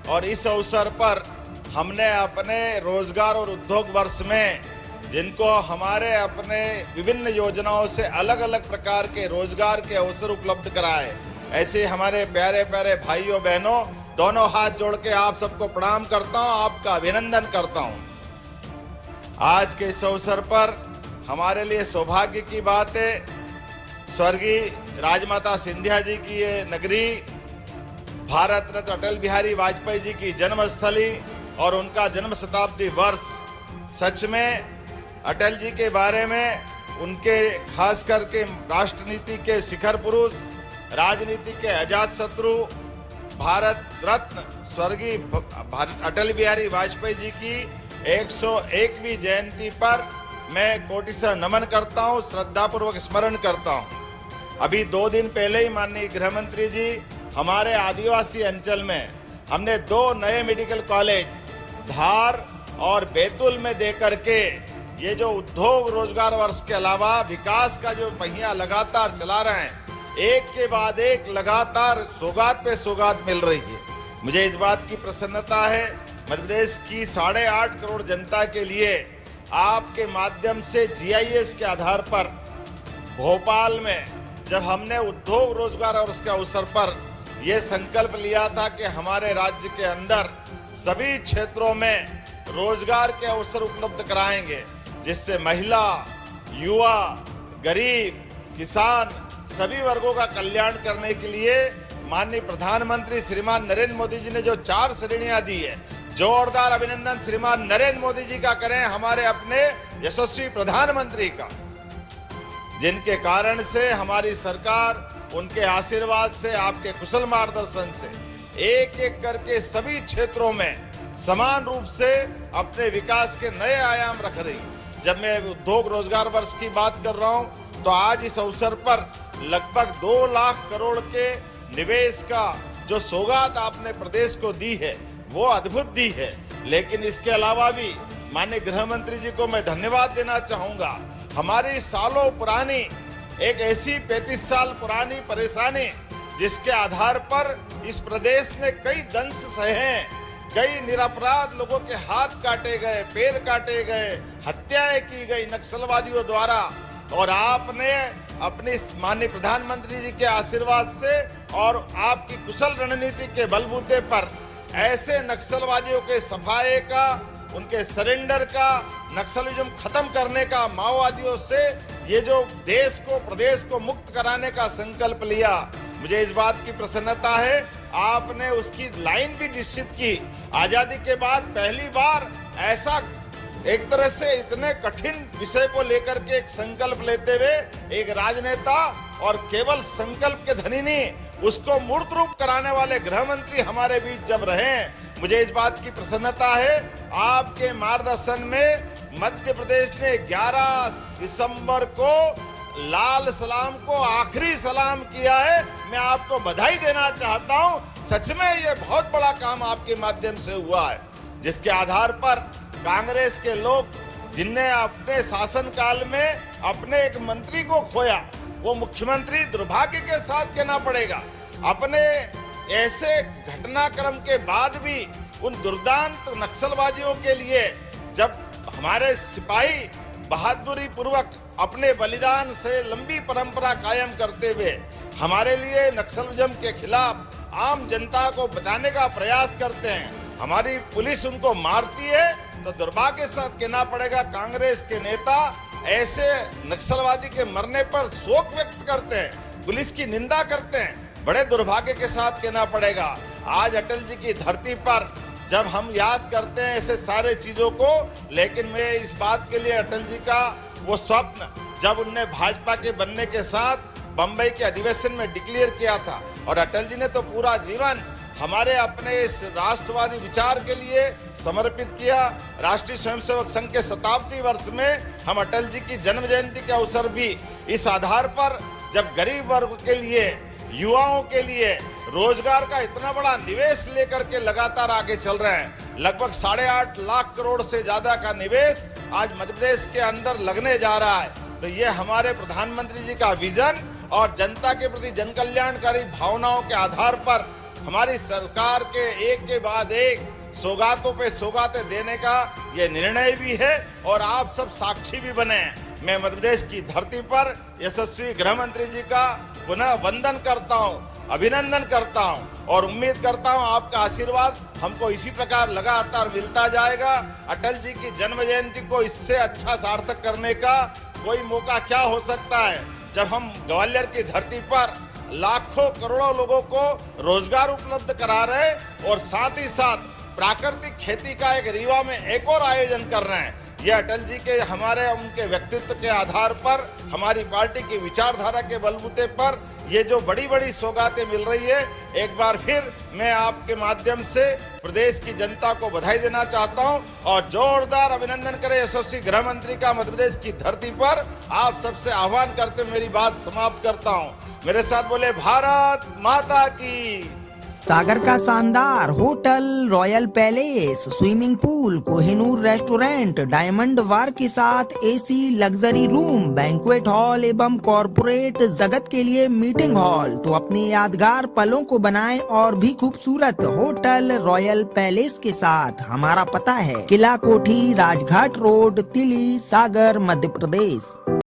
और इस अवसर पर हमने अपने रोजगार और उद्योग वर्ष में जिनको हमारे अपने विभिन्न योजनाओं से अलग अलग प्रकार के रोजगार के अवसर उपलब्ध कराए, ऐसे हमारे प्यारे प्यारे भाइयों बहनों, दोनों हाथ जोड़ के आप सबको प्रणाम करता हूं, आपका अभिनंदन करता हूं। आज के इस अवसर पर हमारे लिए सौभाग्य की बात है, स्वर्गीय राजमाता सिंधिया जी की ये नगरी, भारत रत्न अटल बिहारी वाजपेयी जी की जन्मस्थली और उनका जन्म शताब्दी वर्ष, सच में अटल जी के बारे में, उनके खास करके राष्ट्रनीति के शिखर पुरुष, राजनीति के अजात शत्रु, भारत रत्न स्वर्गीय अटल बिहारी वाजपेयी जी की 101वीं जयंती पर मैं कोटि से नमन करता हूं, श्रद्धापूर्वक स्मरण करता हूं। अभी 2 दिन पहले ही माननीय गृह मंत्री जी हमारे आदिवासी अंचल में हमने 2 नए मेडिकल कॉलेज धार और बैतूल में देकर के ये जो उद्योग रोजगार वर्ष के अलावा विकास का जो पहिया लगातार चला रहे हैं, एक के बाद एक लगातार सौगात पे सौगात मिल रही है। मुझे इस बात की प्रसन्नता है, मध्य प्रदेश की 8.5 करोड़ जनता के लिए आपके माध्यम से GIS के आधार पर भोपाल में जब हमने उद्योग रोजगार और उसके अवसर पर यह संकल्प लिया था कि हमारे राज्य के अंदर सभी क्षेत्रों में रोजगार के अवसर उपलब्ध कराएंगे, जिससे महिला, युवा, गरीब, किसान सभी वर्गों का कल्याण करने के लिए माननीय प्रधानमंत्री श्रीमान नरेंद्र मोदी जी ने जो 4 श्रेणियां दी है, जोरदार अभिनंदन श्रीमान नरेंद्र मोदी जी का करें, हमारे अपने यशस्वी प्रधानमंत्री का, जिनके कारण से हमारी सरकार, उनके आशीर्वाद से, आपके कुशल मार्गदर्शन से एक एक करके सभी क्षेत्रों में समान रूप से अपने विकास के नए आयाम रख रही। जब मैं उद्योग रोजगार वर्ष की बात कर रहा हूं, तो आज इस अवसर पर लगभग 2 लाख करोड़ के निवेश का जो सौगात आपने प्रदेश को दी है, वो अद्भुत दी है। लेकिन इसके अलावा भी माननीय गृह मंत्री जी को मैं धन्यवाद देना चाहूंगा। हमारी सालों पुरानी एक ऐसी 35 साल पुरानी परेशानी, जिसके आधार पर इस प्रदेश ने कई दंश सहे हैं, कई निरपराध लोगों के हाथ काटे गए, पैर काटे गए, हत्याएं की गई नक्सलवादियों द्वारा, और आपने अपनी माननीय प्रधानमंत्री जी के आशीर्वाद से और आपकी कुशल रणनीति के बलबूते पर ऐसे नक्सलवादियों के सफाये का, उनके सरेंडर का, नक्सलिज्म खत्म करने का, माओवादियों से ये जो देश को, प्रदेश को मुक्त कराने का संकल्प लिया, मुझे इस बात की प्रसन्नता है। आपने उसकी लाइन भी निश्चित की। आजादी के बाद पहली बार ऐसा एक तरह से इतने कठिन विषय को लेकर के एक संकल्प लेते हुए एक राजनेता, और केवल संकल्प के धनी नहीं, उसको मूर्त रूप कराने वाले गृह मंत्री हमारे बीच जब रहे, मुझे इस बात की प्रसन्नता है। आपके मार्गदर्शन में मध्य प्रदेश ने 11 दिसंबर को लाल सलाम को आखिरी सलाम किया है। मैं आपको बधाई देना चाहता हूं। सच में ये बहुत बड़ा काम आपके माध्यम से हुआ है, जिसके आधार पर कांग्रेस के लोग, जिनने अपने शासनकाल में अपने एक मंत्री को खोया, वो मुख्यमंत्री दुर्भाग्य के साथ कहना पड़ेगा, अपने ऐसे घटनाक्रम के बाद भी उन दुर्दांत नक्सलवादियों के लिए जब हमारे सिपाही बहादुरी पूर्वक अपने बलिदान से लंबी परंपरा कायम करते हुए हमारे लिए नक्सलिज्म के खिलाफ आम जनता को बचाने का प्रयास करते हैं, हमारी पुलिस उनको मारती है, तो दुर्भाग्य के साथ कहना पड़ेगा कांग्रेस के नेता ऐसे नक्सलवादी के मरने पर शोक व्यक्त करते हैं, पुलिस की निंदा करते हैं। बड़े दुर्भाग्य के साथ कहना पड़ेगा आज अटल जी की धरती पर जब हम याद करते हैं ऐसे सारे चीजों को, लेकिन मैं इस बात के लिए अटल जी का वो स्वप्न जब उनने भाजपा के बनने के साथ बंबई के अधिवेशन में डिक्लेयर किया था, और अटल जी ने तो पूरा जीवन हमारे अपने इस राष्ट्रवादी विचार के लिए समर्पित किया। राष्ट्रीय स्वयंसेवक संघ के शताब्दी वर्ष में हम अटल जी की जन्म जयंती के अवसर भी इस आधार पर जब गरीब वर्ग के लिए, युवाओं के लिए रोजगार का इतना बड़ा निवेश लेकर के लगातार आगे चल रहे हैं, लगभग 8.5 लाख करोड़ से ज्यादा का निवेश आज मध्य प्रदेश के अंदर लगने जा रहा है, तो ये हमारे प्रधानमंत्री जी का विजन और जनता के प्रति जन कल्याणकारी भावनाओं के आधार पर हमारी सरकार के एक के बाद एक सौगातों पे सौगातें देने का ये निर्णय भी है और आप सब साक्षी भी बने हैं। मैं मध्य प्रदेश की धरती पर यशस्वी गृह मंत्री जी का पुनः वंदन करता हूं, अभिनंदन करता हूं और उम्मीद करता हूं आपका आशीर्वाद हमको इसी प्रकार लगातार मिलता जाएगा। अटल जी की जन्म जयंती को इससे अच्छा सार्थक करने का कोई मौका क्या हो सकता है, जब हम ग्वालियर की धरती पर लाखों करोड़ों लोगों को रोजगार उपलब्ध करा रहे और साथ ही साथ प्राकृतिक खेती का एक रीवा में एक और आयोजन कर रहे हैं। यह अटल जी के हमारे उनके व्यक्तित्व के आधार पर, हमारी पार्टी की विचारधारा के बलबूते पर ये जो बड़ी बड़ी सौगातें मिल रही है, एक बार फिर मैं आपके माध्यम से प्रदेश की जनता को बधाई देना चाहता हूं और जोरदार अभिनंदन करें यशस्वी गृह मंत्री का मध्य प्रदेश की धरती पर। आप सबसे आह्वान करते मेरी बात समाप्त करता हूं। मेरे साथ बोले भारत माता की। सागर का शानदार hotel, royal palace, swimming pool, Kohinoor restaurant, diamond bar के साथ AC luxury room, banquet hall एवं कॉर्पोरेट जगत के लिए मीटिंग हॉल। तो अपने यादगार पलों को बनाएं और भी खूबसूरत होटल रॉयल पैलेस के साथ। हमारा पता है किला कोठी, राजघाट रोड, तिली, सागर, मध्य प्रदेश।